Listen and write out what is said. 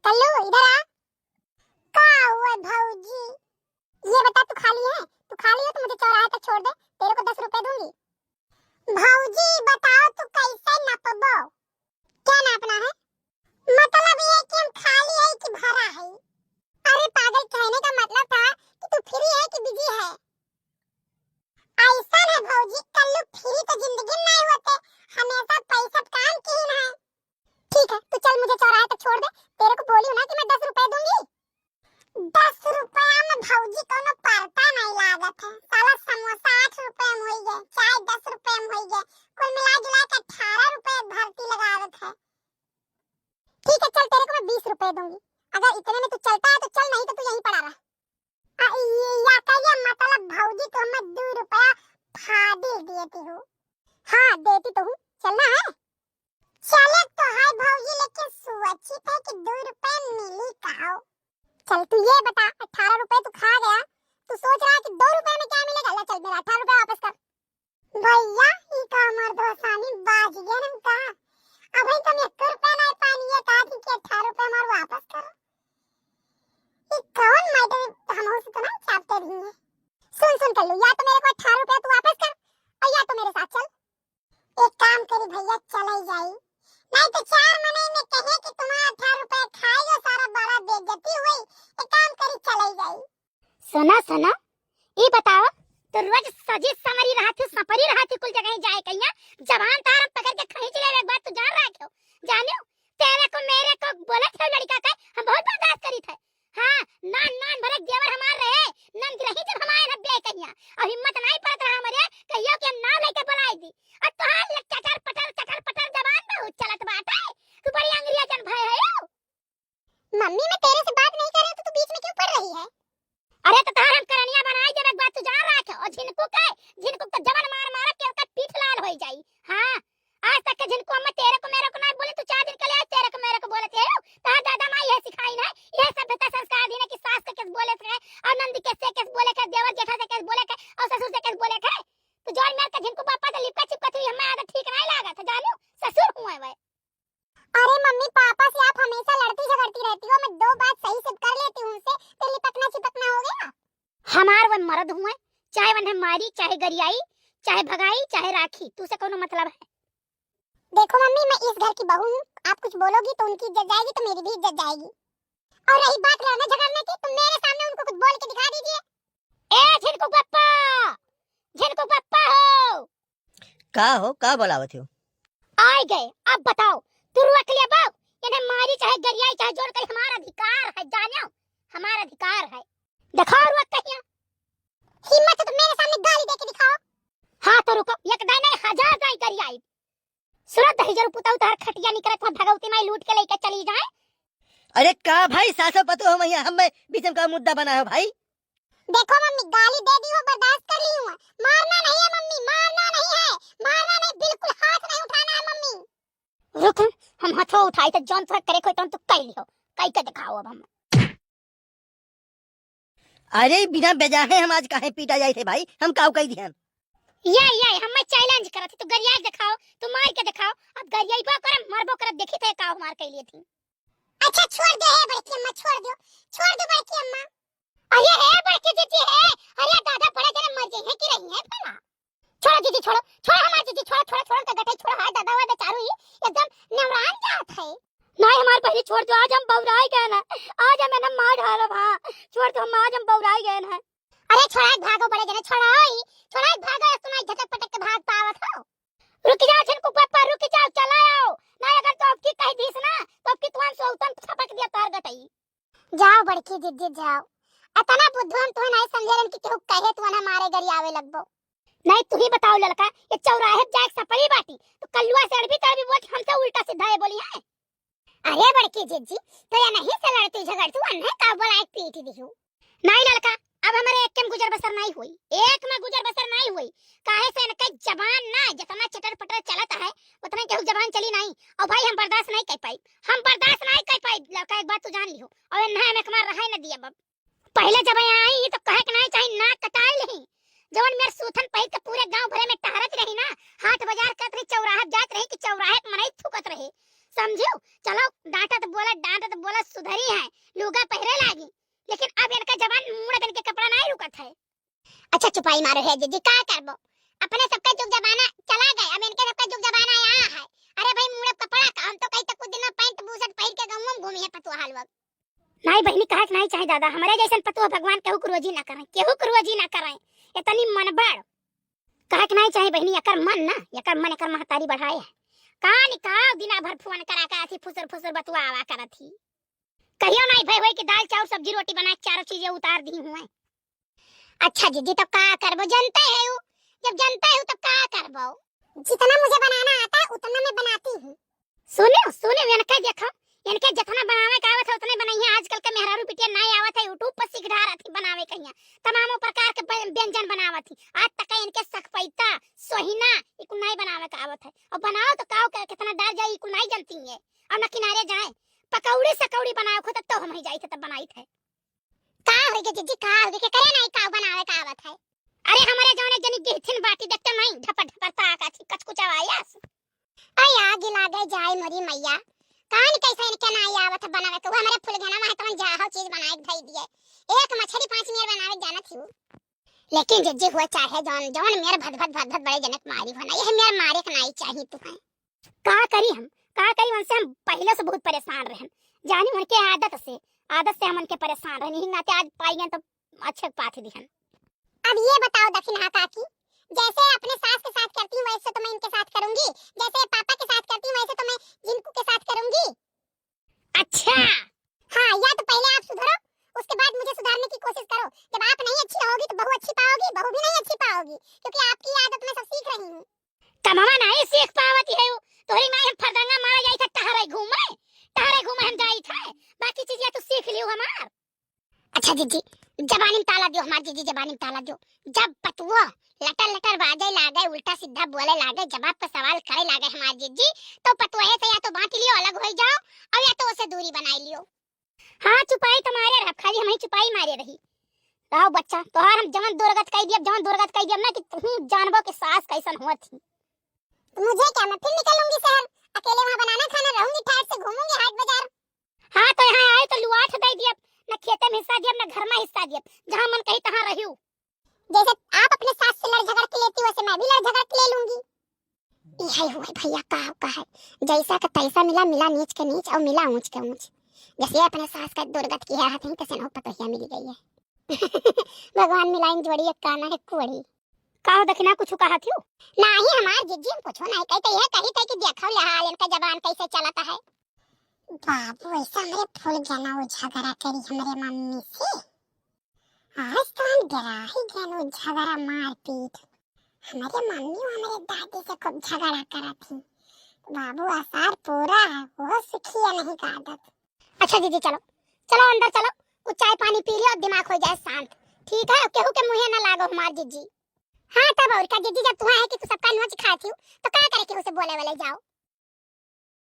कल्लू इधर आ। का हुआ भौजी? ये बता तू खाली है? तू खाली हो तो मुझे चौराहे तक छोड़ दे, तेरे को 10 रुपए दूंगी। भौजी बताओ तू कैसे नापबो? क्या नापना है? मतलब ये कि हम खाली है कि भरा है? अरे पागल, कहने का मतलब था कि तू फ्री है कि बिजी है। ऐसा है भौजी, कल्लू फ्री तो जिंदगी में नहीं होते, हमेशा पैसा काम की ही है। ठीक है, तू चल मुझे चौराहे तक छोड़ दे, तेरे को बोली हूं ना कि मैं 10 रुपए दूंगी। 10 रुपया में भौजी कोनो पड़ता नहीं लागत है। साला समोसा 8 रुपए में होई गए, चाय 10 रुपए में होई गए, कुल मिला जुला के 18 रुपए भर्ती लगावत है। ठीक है चल, तेरे को मैं 20 रुपए दूंगी। अगर इतने में तू चलता है तो चल, नहीं तो तू यहीं पड़ा रह। या कहिए मतलब भौजी तो हमें 2 रुपया फादिल देती हो। हाँ देती तो हूँ, चलना है? चले तो है भौजी, लेकिन सुरक्षित है कि 2 रुपए मिली कहो। चल तू ये बता, 18 रुपए तू खा गया, तू सोच रहा है कि 2 रुपए में क्या मिलेगा? ले चल, मेरा 18 रुपए वापस कर। भैया ई का हमर दोस्तानी बाज गया ना का। अभी तुम 1 रुपया नहीं पानी है कहा कि 18 रुपए मार वापस कर। ये कौन मैडम हम हो तो ना चाहते रही है। सुन कल्लू, या तो मेरे को 18 रुपया तू वापस कर और या तो मेरे साथ चल। एक काम करी भैया, चले जाई, नहीं तो 4 महीने में कहे कि तुम्हारा 18 रुपए खाएगा सारा बड़ा बेइज्जती हुई। एक काम करी, चले जाई। सुना ये बताओ, तो रोज सजी समरी रहती सपरी रहती कुल जगह जाए कहिया, जवान तार पकड़ के खींच ले। एक बात तू जान रहा क्यों? जानियो तेरे को मेरे को बोले थे लड़का का, हम बहुत बर्दाश्त करी थे। हां नान भरे देवर हमार रहे, नंद रही जब हमारे रब्बे कहिया, और हिम्मत नहीं पड़त रहा हमरे कहियो कि हम नाम लेके बुलाई दी। और तोहार चकर पटर जवान बहुत चलत बाटे, तू बड़ी अंग्रेजन भय है। मम्मी मैं तेरे से बात नहीं कर रही तो तू बीच में क्यों पड़ रही है? अरे तो तार हम करनिया बनाई जब एक बात तू जान रहा है। और झिनको तो जवन मार के उसका पीठ लाल हो जाई। हां आज तक के झिनको हम तेरे को मेरे को नहीं बोले, तू 4 दिन के लिए तेरे को मेरे को बोलते हो। तार दादा मां ये सिखाई ना, ये सभ्यता संस्कार दी ना कि सास के कैसे बोले थे और नंदी कैसे बोले के, देवर जेठा से कैसे बोले के और ससुर से कैसे बोले के। तो जोर मार के झिनको पापा से लिपका चिपका थी, हमें आदत ठीक नहीं लागत है। जानो ससुर हुआ है। अरे मम्मी पापा से आप हमेशा लड़ती झगड़ती रहती हो, मैं 2 बात सही से कर लेती हूं उनसे, तो लिपकना चिपकना हो गया। हमार वो मर्द हुए, चाहे वने मारी, चाहे गरियाई, चाहे भगाई, चाहे राखी, तू से कोनो मतलब है? देखो मम्मी, मैं इस घर की बहू हूं, आप कुछ बोलोगी तो उनकी इज्जत जाएगी तो मेरी भी इज्जत जाएगी। और रही बात लड़ने झगड़ने की, तो मेरे सामने उनको कुछ बोल के दिखा दीजिए। ए झिनको पप्पा हो। का बोलावत हो? आए गए, अब बताओ तू रुक लिया बाप, इन्हें मारी चाहे गरियाई चाहे जोड़ कर हमारा अधिकार है। जानियो हमारा अधिकार है। दिखाओ रुक कहिया, हिम्मत तो मेरे सामने गाली दे के दिखाओ। हां तो रुको, एक दाई नहीं 1000 दाई गरियाई। सुरत दही जरूर पुताऊ तार खटिया निकलत था, भगवती माई लूट के लेके चली जाए। अरे का भाई सासो पतो हम यहाँ हमें बीचम का मुद्दा बना है भाई। देखो मम्मी, गाली दे दी हो, बर्दाश्त कर ली हूं। मारना नहीं है मम्मी, मारना नहीं है, मारना नहीं, बिल्कुल हाथ नहीं उठाना है मम्मी। रुक, हम हाथों उठाई तो जौन तो करे कोई तो कह लियो, कई के दिखाओ अब हम। अरे बिना बेजाहे हम आज काहे पीटा जाए थे भाई, हम काऊ कह दिहन। ये हमें चैलेंज करत तू गरियाई दिखाओ, तू मार के दिखाओ। अब गरियाई बा करे मरबो करत देखी थे काऊ मार के लिए थी। अच्छा छोड़ दे है बड़की अम्मा, छोड़ दो बड़की अम्मा। अरे है बड़की दीदी है, अरे दादा बड़े जने मर गए हैं कि रही है भला। छोड़ो दीदी, छोड़ो हमारी दीदी, छोड़ो का गठे छोड़ो। हां दादा वादा चारू ही एकदम नवरान जात है। नहीं हमारे पहले छोड़ दो, आज हम बौराई गए ना, आज हमें ना मार डालो। हां छोड़ दो, हम आज हम बौराई गए ना। अरे छोड़ा भागो बड़े जने, छोड़ा भागो, तुम्हारी झटक पटक के भाग पावत हो। रुक जाओ झिनको पापा, रुक जाओ, चला आओ नहीं। अगर तो आपकी कह दीस ना तो आपकी तुम से उतन छपक दिया तार गटई। जाओ बड़की दीदी जाओ, अतना बुद्धन तो नहीं समझेलन कि केहू कहे तू ना मारे गरियावे लगबो। नहीं तू ही बताओ लड़का, ये चौराहे जाए सपरी बाटी तो कल्लुआ से अड़बी तड़बी बोल हमसे उल्टा सीधा है बोली है। अरे बड़की जीजी तो ये नहीं से लड़ती झगड़ती अन्हे का बोला एक पीट दियो। नहीं लड़का, अब हमारे एक में गुजर बसर नहीं हुई, एक में गुजर बसर नहीं हुई। काहे से इनका जबान ना जितना चटर पटर चलता है उतना केहू जबान चली नहीं। और भाई हम बर्दाश्त नहीं कर पाई, लड़का एक बात तू जान लियो। और इन्हें हमें कमार रहा ही न दिया बब। पहले जब यहाँ आई तो कहे कि नहीं चाहे नाक कटाई नहीं, जवन मेरे सूथन पहिर के पूरे गांव भरे में टहरत रही ना, हाथ बाजार करत रही, चौराहा जात रही कि चौराहे मनई थूकत रही। समझियो? चलो डांटा तो बोला सुधरी है, लुगा पहरे लागी, लेकिन अब इनका जवान मुड़न के कपड़ा नहीं रुकत है। अच्छा चुपाई मारो है जीजी, का करबो, अपने सबका जुग जमाना चला गए, अब इनके सबका जुग जमाना यहाँ है। अरे भाई मुड़े कपड़ा का हम तो कहीं तक कुछ दिन में पैंट बूशर्ट पहन के गांव में घूमी है पतुआ हाल वक्त। नहीं बहनी कहा नहीं चाहे दादा, हमारे जैसन पतुआ भगवान केहू को रोजी ना करें, केहू को रोजी ना करें, इतनी मनबड़ कहा नहीं चाहे बहनी, एकर मन ना, एकर मन एकर महतारी बढ़ाए है। कहा निकाल दिना भर फोन करा कर थी, फुसर फुसर बतुआ आवा करत थी, कहियो नहीं भाई होई कि दाल चावल सब्जी रोटी बना के चारों चीजें उतार दी हुए। अच्छा जीजी तो का करबो, जनते है हूँ, जब जनते हूँ तो का करबो, जितना मुझे बनाना आता है उतना मैं बनाती हूँ। सुनियो सुनियो, इनके देखो, इनके जितना बनावे का आवत है उतने बनाइए। आजकल के मेहरारू पिटिया नहीं आवत है, यूट्यूब पर सीख ढा रही बनावे कहिया, तमाम प्रकार के व्यंजन बनावत थी। आज तक इनके सकपैता सोहिना इको नहीं बनावे का आवत है, और बनाओ तो काओ के कितना डर जाई इको नहीं जानती है। और न किनारे जाए पकौड़ी सकौड़ी बनाओ खुद तो हम ही जाई थे तब बनाई थे। का होई के जीजी, का होई के करे नहीं का बनावे का आवत है। अरे हमारे जौने जनी गिरथिन बाटी देखते नहीं, ढपट ढपट ताका थी कचकुचावायास आय आगे लागे जाए मोरी मैया। कान कैसे इनके ना आवत बनावे के, वो हमारे फूल घेना में तो जाहो चीज बनाए धई दिए, एक मछली 5 मिनट बनावे जाना थी। लेकिन जिज्जी हुआ चाहे जौन जौन मेरे भद भद भद भद बड़े जनक मारी होना, यह मेरे मारे के नहीं चाहिए तू है। का करी हम, का करी, उनसे हम पहले से बहुत परेशान रहे, जानी उनके आदत से हम उनके परेशान रहे, नहीं नाते आज पाई गए तो अच्छे पाथ दिहन। अब ये बताओ दक्षिणा काकी, जैसे अपने सास के साथ करती हूँ वैसे तो मैं इनके साथ करूंगी, जैसे पापा के साथ करती हूँ वैसे तो मैं जिनको के साथ करूंगी। अच्छा हाँ, या तो पहले आप सुधरो, उसके बाद मुझे सुधारने की कोशिश करो। जब आप नहीं अच्छी होगी तो बहू अच्छी पाओगी, बहू भी नहीं अच्छी पाओगी, क्योंकि आपकी आदत मैं सब सीख रही हूँ। तमामा नहीं सीख पावती है, तोरी मां हम फरदंगा मारा जाई था, टहरे घूमे हम जाई था, बाकी चीजें तो सीख लियो हमार। अच्छा जीजी जबानी में ताला दियो, हमार जीजी जबानी में ताला दियो। जब पतुआ लटर लटर बाजे लागे, उल्टा सीधा बोले लागे, जवाब पे सवाल करे लागे हमार जीजी, तो पतुआ से या तो बांट लियो, अलग हो जाओ, और या तो उसे दूरी बनाई लियो। हाँ चुपाई तुम्हारे रह, खाली हम ही चुपाई मारे रही रहो बच्चा, तोहार हम जवन दुर्गत कह दिया ना कि तू जानबो के सास कैसन हुआ थी। मुझे क्या, मैं फिर निकलूंगी शहर, अकेले वहां बनाना खाना रहूंगी, ठहर से घूमूंगी हाट बाजार। हाँ तो यहाँ आए तो लुआठ दे दिया, न खेते में हिस्सा दिया, न घर में हिस्सा दिया, जहाँ मन कही तहाँ रहियो। जैसे आप अपने सास से लड़ झगड़ के लेती हो, वैसे मैं भी लड़ झगड़ के ले लूंगी। यही हुआ भैया, का है जैसा का तैसा मिला, मिला नीच के नीच और मिला ऊंच के ऊंच। जैसे अपने सास का दुर्गत किया है तैसे न पतोहिया मिल गई है। भगवान मिलाइन जोड़ी, एक काना है कुड़ी। काहो दखना कुछ कहा थी नहीं, हमार जिज्जी हम कुछ नहीं कहते, यह कही थे कि देखो ले हाल इनका जबान कैसे चलता है। बाबू ऐसा मेरे फूल गना वो झगड़ा करी हमारे मम्मी से, आज तो हम डरा ही गए वो झगड़ा मारपीट। हमारे मम्मी और हमारे दादी से खूब झगड़ा करा थी, बाबू आसार पूरा है, वो सुखी है नहीं का आदत। अच्छा दीदी चलो चलो अंदर चलो, कुछ चाय पानी पी लियो, दिमाग हो जाए शांत, ठीक है? केहू के मुंह ना लागो हमार जीजी। हाँ तब और का जीजी, जब तू है कि तू सबका नोच खाती हो तो क्या करे कि उसे बोले वाले जाओ।